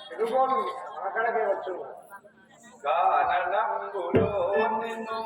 తిరుగుబోలు అక్కడికే వచ్చు గానంబులో నిన్ను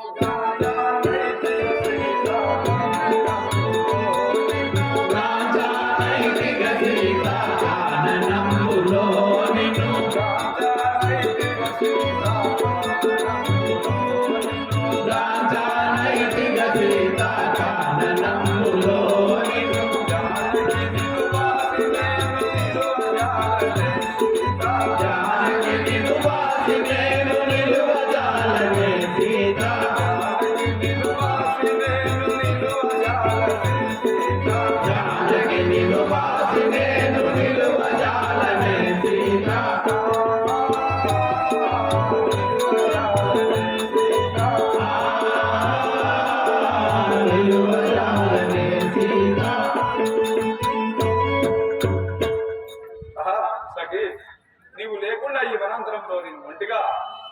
నీవు లేకుండా ఈ వనాంతరంలో నేను ఒంటిగా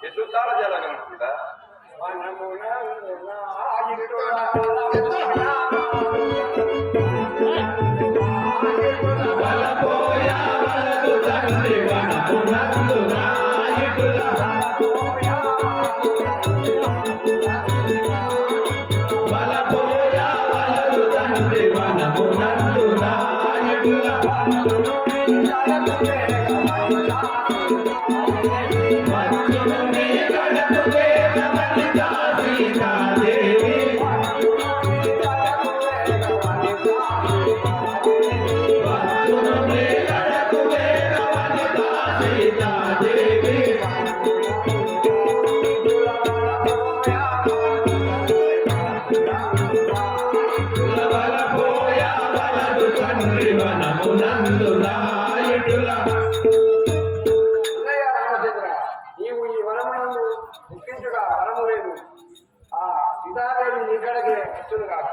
ఎట్లు తాళ చేయగలను సీత నీవు ఈ వనమునందు ముఖ్యించుగా వరము లేదు ఆ సీతాదేవి నీకడకే వచ్చును కాక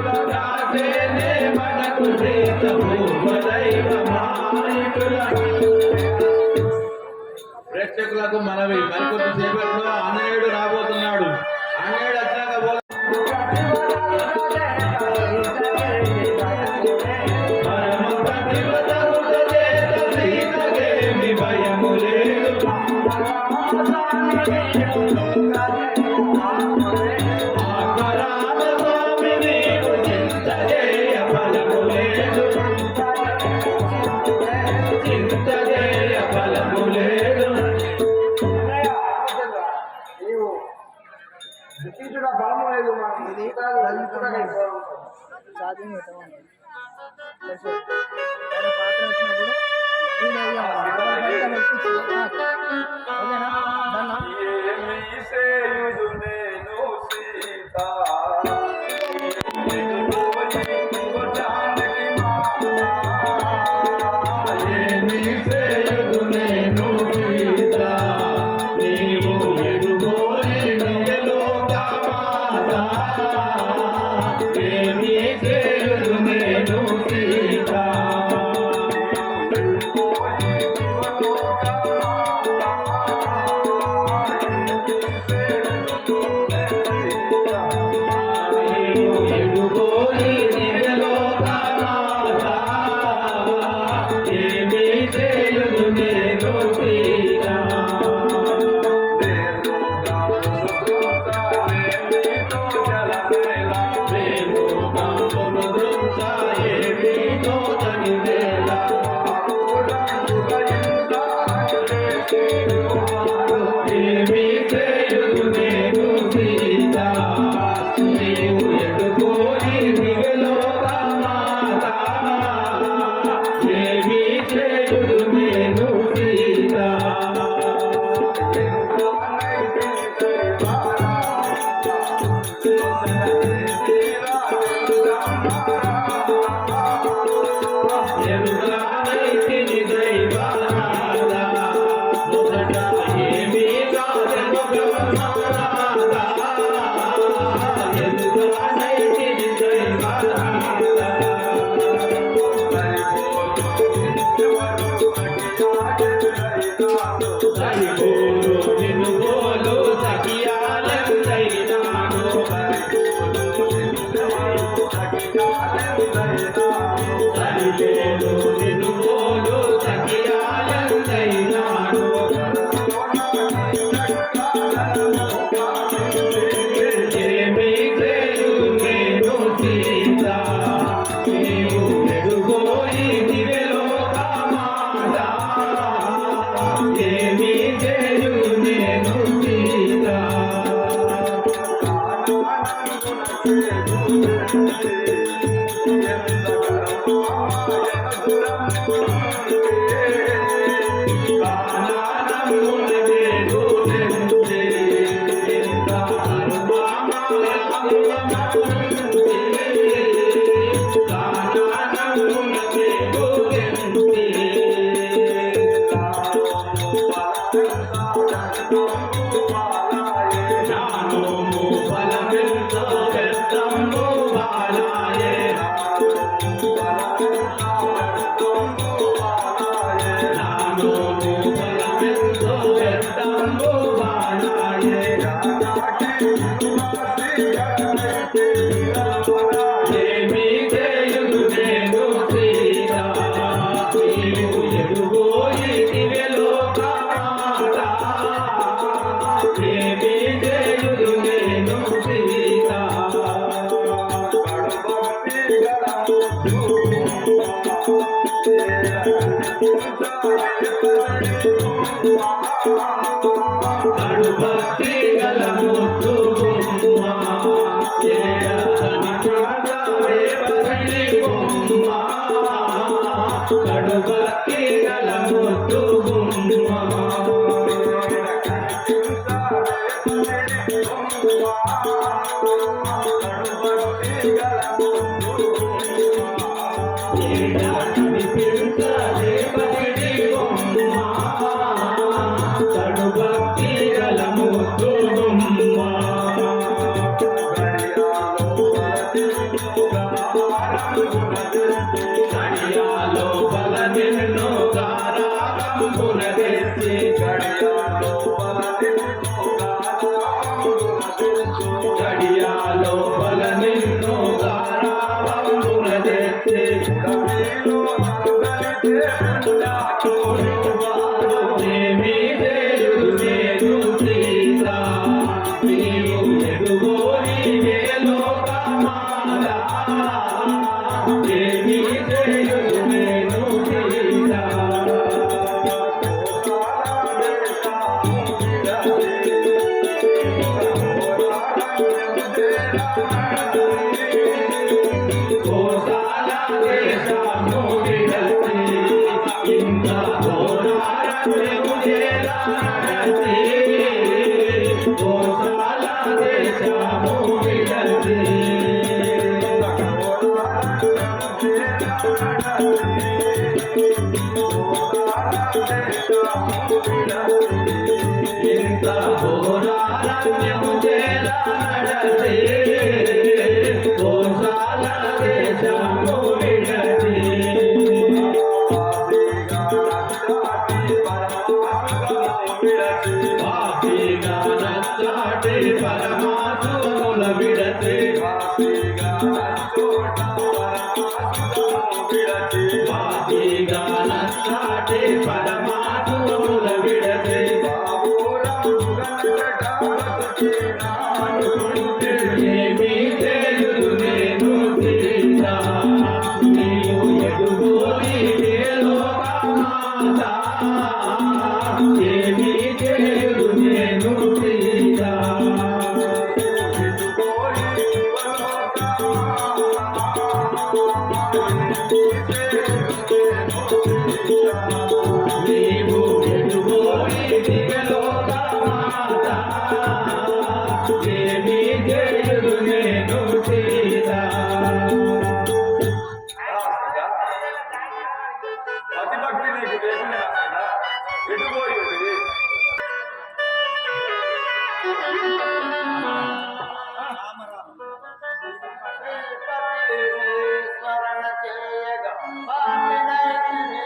Thank you. రాసేనే మనకు ప్రేతము ప్రేక్షకులకు మనవి మరికొద్ది సేపట్లో ఆంజనేయుడు రాబోతున్నాడు. ఆంజనేయుడు వచ్చినాక భయము లేదు బలము లేదు ఛార్జింగ్ పెట్టమని పాత్ర వచ్చినప్పుడు ఓకేనా దాన్నా Thank you. గడియాలో బల నిన్ను గారాబంబున తెచ్చి గడియాలో బల నిన్ను గారాబంబున తెచ్చి ఏమీ చేయుదు నేను సీత నీవు ఎదుగోని లోకమాలా ఏమీ చేయుదు నేను సీత కోసాల దేశము విడచి ఇంత ఘోరారణ్యము చేరాడచి కోసాల దేశము విడచి ఇంత ఘోరారణ్యము చేరాడచి కోసాల దేశము విడచి పాపిగా నచ్చాటి పరమాత్మముల విడచి పాపిగా నచ్చాటి పరమాత్మముల విడచి ఏమీ చేయుదు నేను సీత నీవు ఎదుగోని లోకమాత ఏమీ చేయుదు నేను సీత నీవు ఎదుగోని లోకమాత ఏమీ చేయుదు నేను సీత అతిభక్తి నీకు లేకుండా ఎటుపోయింది స్మరణ చేయగా పాపినైతిని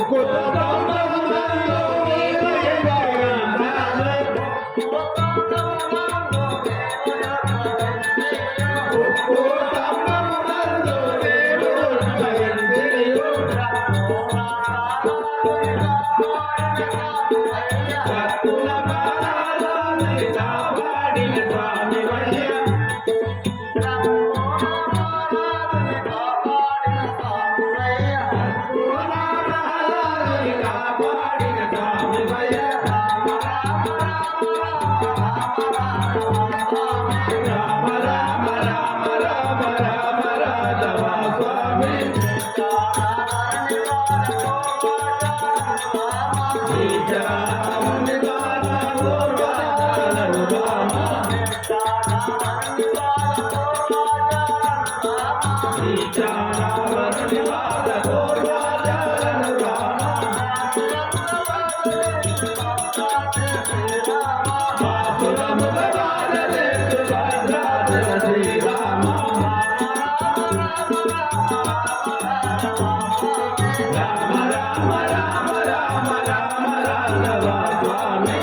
Kula కాపాడిన స్వామివయ్య కాపాడిన స్వామివయ్య రామ రామ రామ రామ రామ రాఘవ స్వామి శ్రీరాముని బాల గోవర్ధనను రామ శ్రీరాముని బాల గోవర్ధనను రామ బాసురముల బాల దేశు భద్రాచల శ్రీరామ రామ రామ రామ రామ రామ రాఘవ స్వామి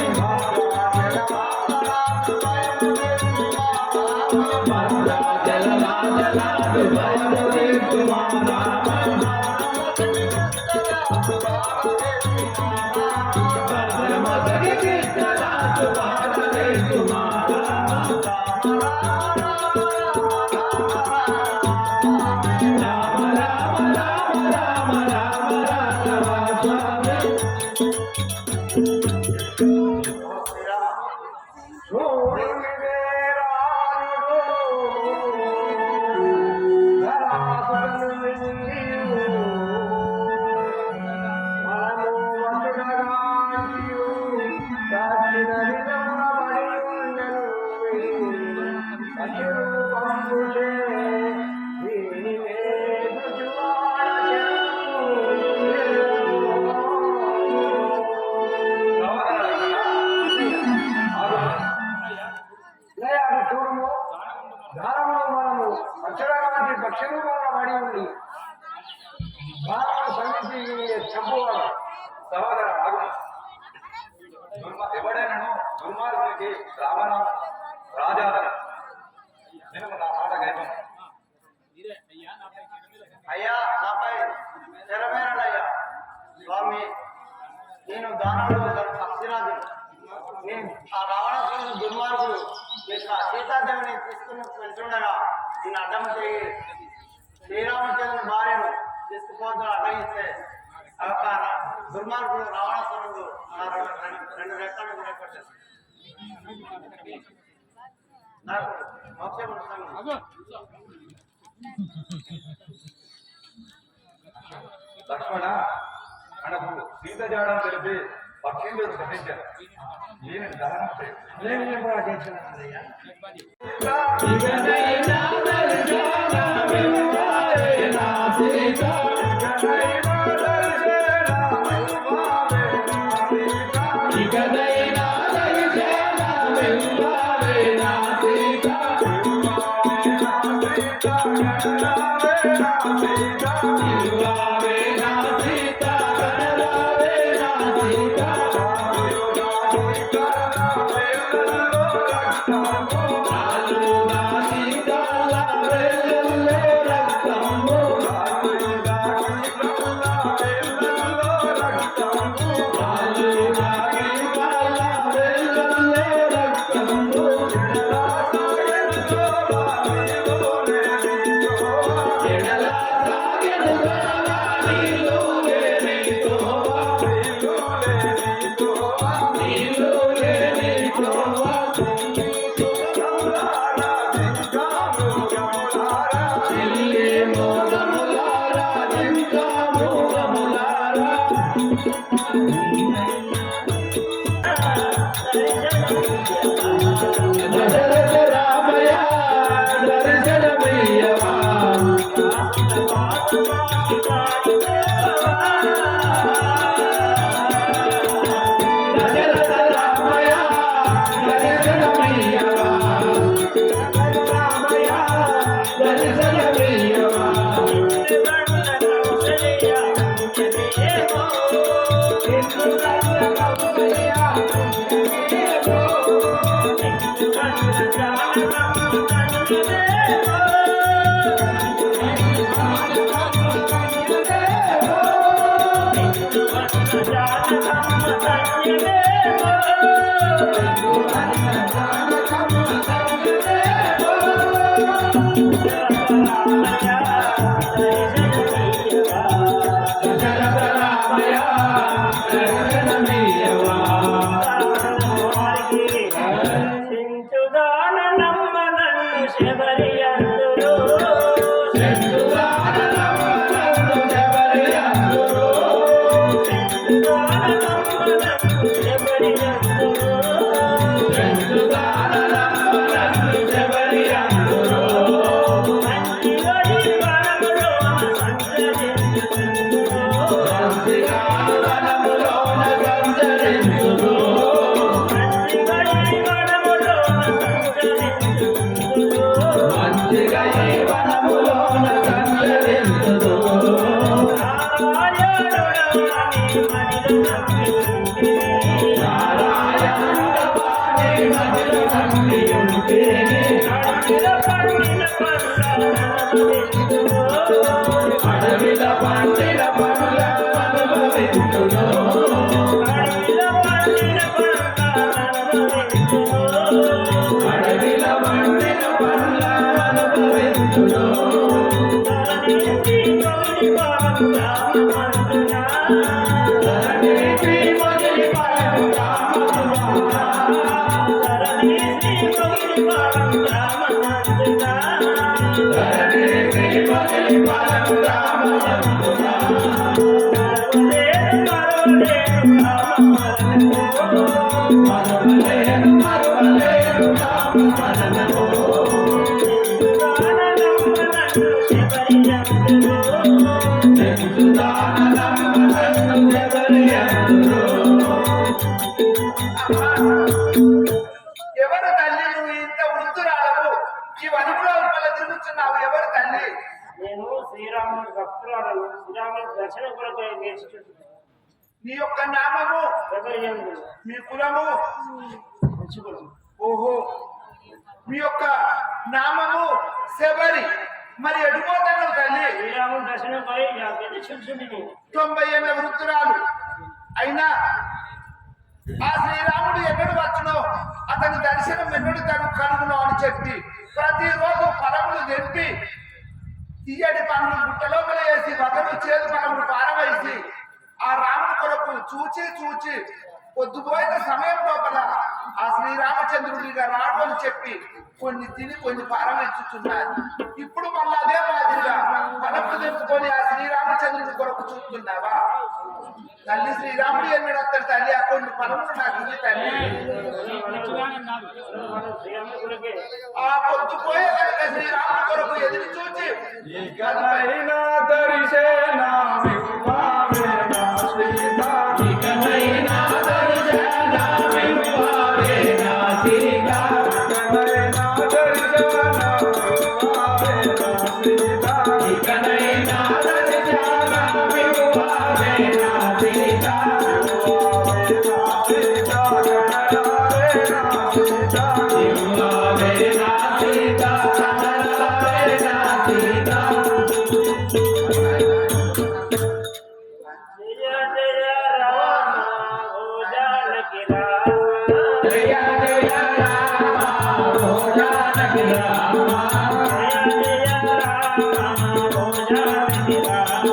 భద్రాచల రాజనాథు భయముదీర్చు మా రామ భద్రమసగి కృష్ణదాసు భారతీసు మా రామ రామ రామ రామ రామ రామ రాఘవ స్వామి చూడము దానంలో మనము అక్షరానికి పక్షులు పడి ఉంది భారత సమితి చంపువాడు సహోదర ఆగు. ఎవడైనాను దుర్మార్గునికి రామనామ రాజాదన నేను నా మాట గైపం అయ్యా నాపై స్థిరమేనయ్యా స్వామి నేను దానంలో పక్షిరాజు నేను ఆ రావణాసురుని దుర్మార్గుడు సీతాదేవిని తీసుకుని వెళ్తుండగా నేను అడ్డం చేయి శ్రీరామచంద్రుని భార్యను తీసుకుపోతూ అడ్డగిస్తే దుర్మార్గుడు రావణాసురుడు నా రెండు రెక్కలను విరగొట్టాడు. నాకు మోక్షం ఉంటుంది. లక్ష్మణ మనకు సీత జాడం తెలిపి పక్షేంద్రుడు గతించారు ఈయన దహనం చేయాలి నేను కూడా చేస్తున్నానయ్యా ఇకనైనా దర్శనమివ్వవే నా సీత ఇకనైనా దర్శనమివ్వవే నా సీత ఇవ్వవే నా సీత కనరావే నా సీత Thank you. దశరథ రామయ్య దర్శనమీయవా శబరి అందరూ అడవిల పండిన పనుల అనుభవించును అడవిల పండిన పనుల అనుభవించును ఎవరు తల్లి నువ్వు ఇంత వృద్ధురాలవు ఈ వనములో వల్ల తిరుగుతున్నావు ఎవరు తల్లి నేను శ్రీరాముని భక్తురాలను శ్రీరాముని దర్శనం కొరకు నేర్చుకుంటున్నాను. నీ యొక్క నామము ఎవరి మీ కులము ఓహో మీ యొక్క నామము శబరి మరి ఎడిపోతాను తల్లి శ్రీరాముని దర్శనం పోయి చూసుకుంటుంది 90 ఏళ్ళ వృద్ధురాలు అయినా ఆ శ్రీరాముడు ఎన్నడు వచ్చునో అతని దర్శనం ఎన్నడు కలుగునో అని చెప్పి ప్రతిరోజు ఫలములు తెంపి తీయడి పనులు గుట్టలో వేసి బగలు చేదు పనులు పారవేసి ఆ రాముడి కొరకు చూచి పొద్దుపోయిన సమయం లోపల ఆ శ్రీరామచంద్రుడిగా రాడు అని చెప్పి కొన్ని తిని కొన్ని పారవేస్తున్నారు. ఇప్పుడు మళ్ళీ అదే మాదిరిగా ఫలములు తెంపుకొని ఆ శ్రీరామచంద్రుడి కొరకు చూస్తున్నావా తల్లి శ్రీరాముడు ఎన్నడు వస్తాడు తల్లి ఆ కొన్ని ఫలములు నాకు ఇది తల్లి ఆ పొద్దుపోయే కనుక శ్రీరాముడి కొరకు ఎదురు చూచి ఇకనైనా దర్శనమివ్వావేనా సీతా ఇకనైనా దర్శనమివ్వావేనా సీతా ఇకనైనా దర్శనమివ్వావేనా సీతా ఇకనైనా దర్శనమివ్వావేనా సీతా ఇవ్వావేనా సీతా కనరావేనా సీతా జయ జయ రామ ఓ జానకి రామ జయ జయ రామ ఓ జానకి రామ జయ జయ రామ ఓ జానకి రామ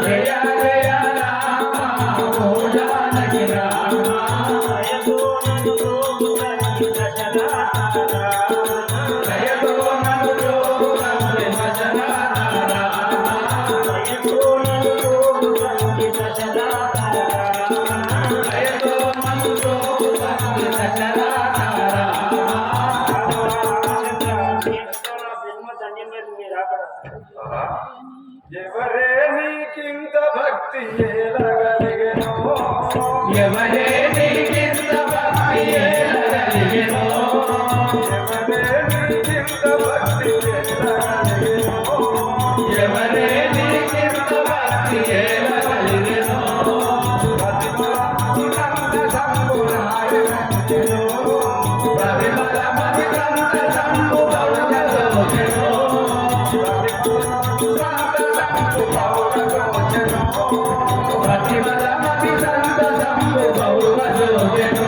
జయ జయ రామ ఓ జానకి రామ దయతో నన్ను ప్రోగుతంది దశరథ దయతో నన్ను ప్రోగుతంది దశరథ ఎవరే నీకింత భక్తి ఏలగలిగెనో ఎవరే నీకింత భక్తి ఏలగలిగెనో ఎవరే నీకింత భక్తి ఏలగలిగెనో ఎవరే నీకింత భక్తి ఏలగలిగెనో ప్రవిమలమతి కంత సంభు బహుజలోచనో ప్రతిమలమతి సంత సంభు బహుజలోచనో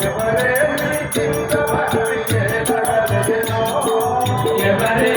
ఎవరే నీకింత భక్తి ఏలగలిగెనో ఎవరే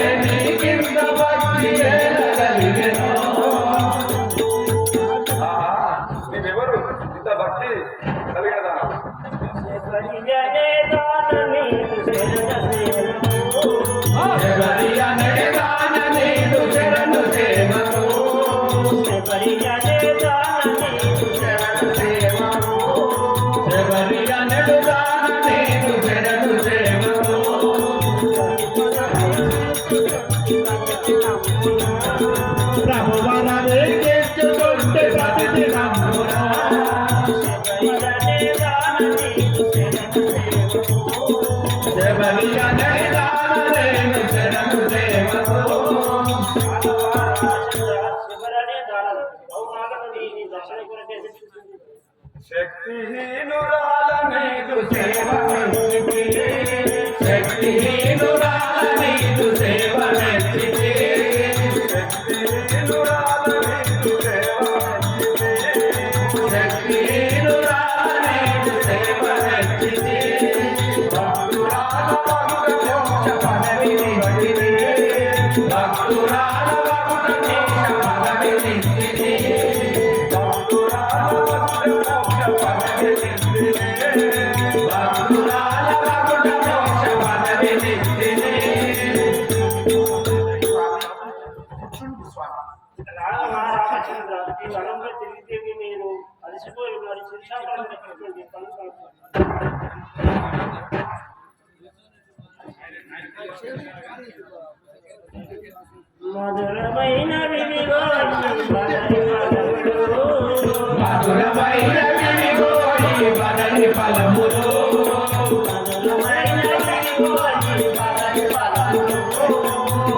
శక్తిహీనురాలనేదు సేవ మెచ్చితే శక్తిహీనురాలనేదు సేవ మెచ్చితే శక్తిహీనురాలనేదు సేవ మెచ్చితే శక్తిహీనురాలనేదు సేవ మెచ్చితే భక్తురాల భక్త మోక్ష పదవిని వడితే భక్తురాల భక్త మోక్ష పదవిని వడితే తిరిగితే మీరు అలసిపోయి మరి శిక్షాపరం మధురమైన వివిగో మధురమైన వివిగో బదలి ఫలములు మధురమైన వివిగో బదలి ఫలములు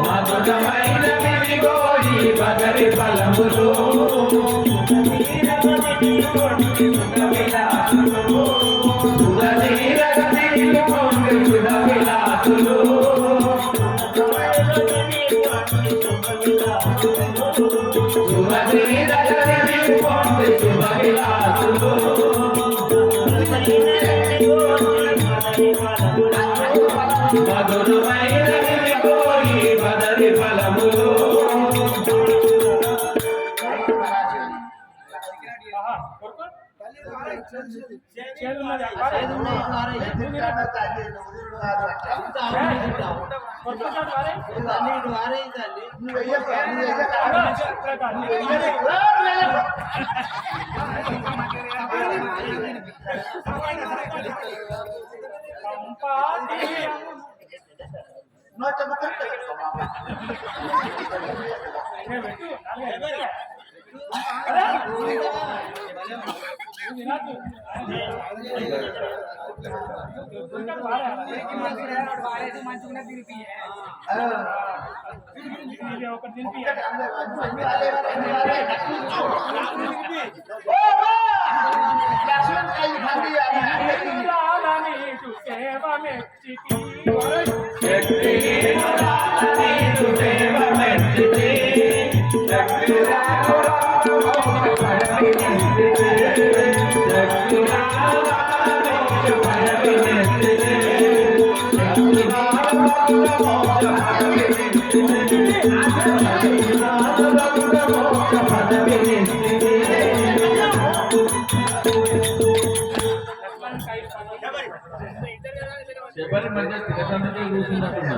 మధురమైన కోయి బదలి ఫలములు శబరి మధ్య తిరగడానికి కూర్చున్నప్పుడు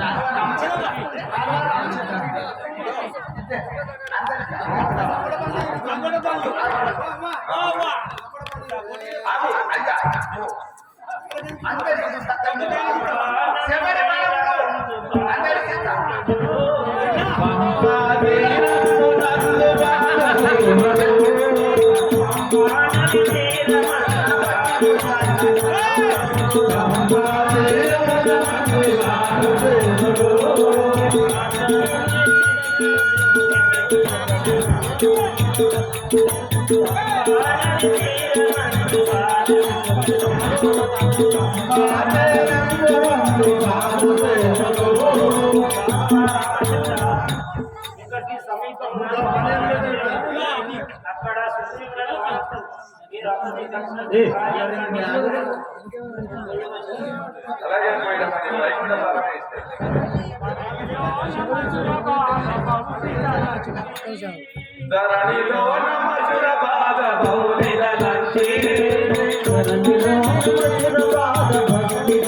ధరణిలో మధుర బాధ భౌలిద లంచి ధరణిలో మధుర బాధ భౌలిద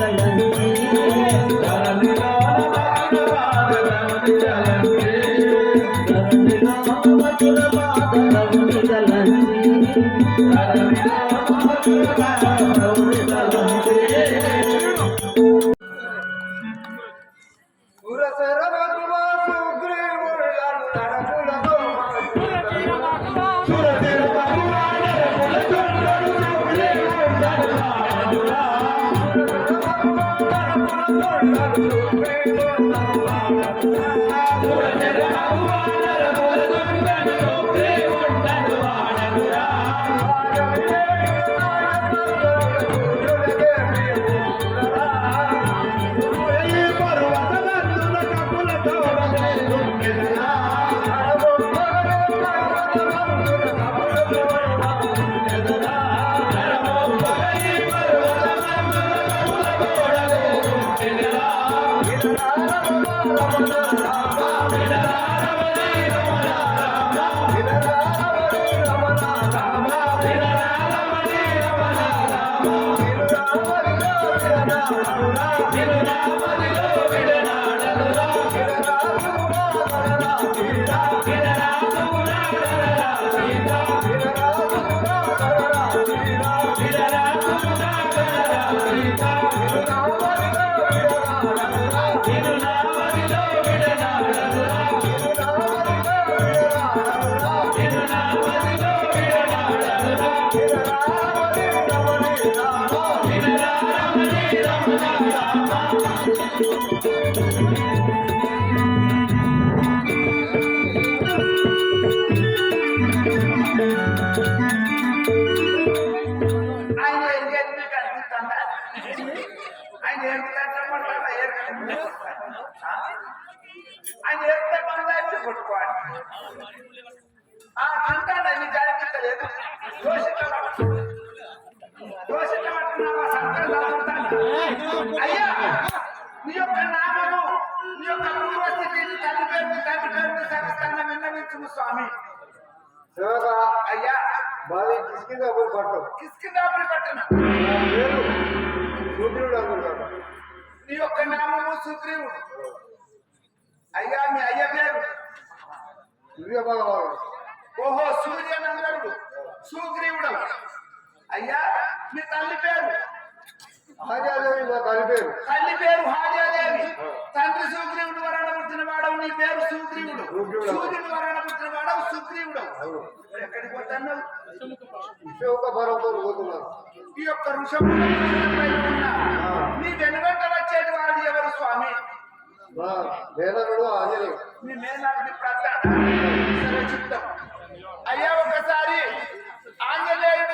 ఆయన ఎరిగేది మీకు అనిపిస్తుందా? ఆయన ఆయన ఎరిగితే బంగారు కొట్టుకోవాలి. తింటాను నీకు అనిపించలేదు. అయ్యా నీ యొక్క నామము నీ యొక్క పూర్వస్థితిని తల్లి పేరు తండ్రి పేరు సవిస్తాన్ని విన్నవించుము స్వామి. అయ్యా కిష్కిందాపురి పట్టణ నీ యొక్క నామము సుగ్రీవుడు. అయ్యా మీ అయ్య పేరు ఓహో సూర్యనందనుడు సుగ్రీవుడు. అయ్యా మీ తల్లి పేరు తల్లి పేరు హాజాదేవి. తండ్రి సుగ్రీవుడు వరాన పుట్టిన వాడవు. నీ పేరు సుగ్రీవుడు. సూర్యుడు వరాన పుట్టిన వాడవు సుగ్రీవుడు. ఎక్కడికి పోతున్నావు? ఈ యొక్క ఋషభ నీ వెనుగంట వచ్చేది వారిని ఎవరు స్వామి? మీ మేనాడిని ప్రతాడ. సరే చెప్తాం. అయ్యా ఒకసారి ఆంజనేయుడు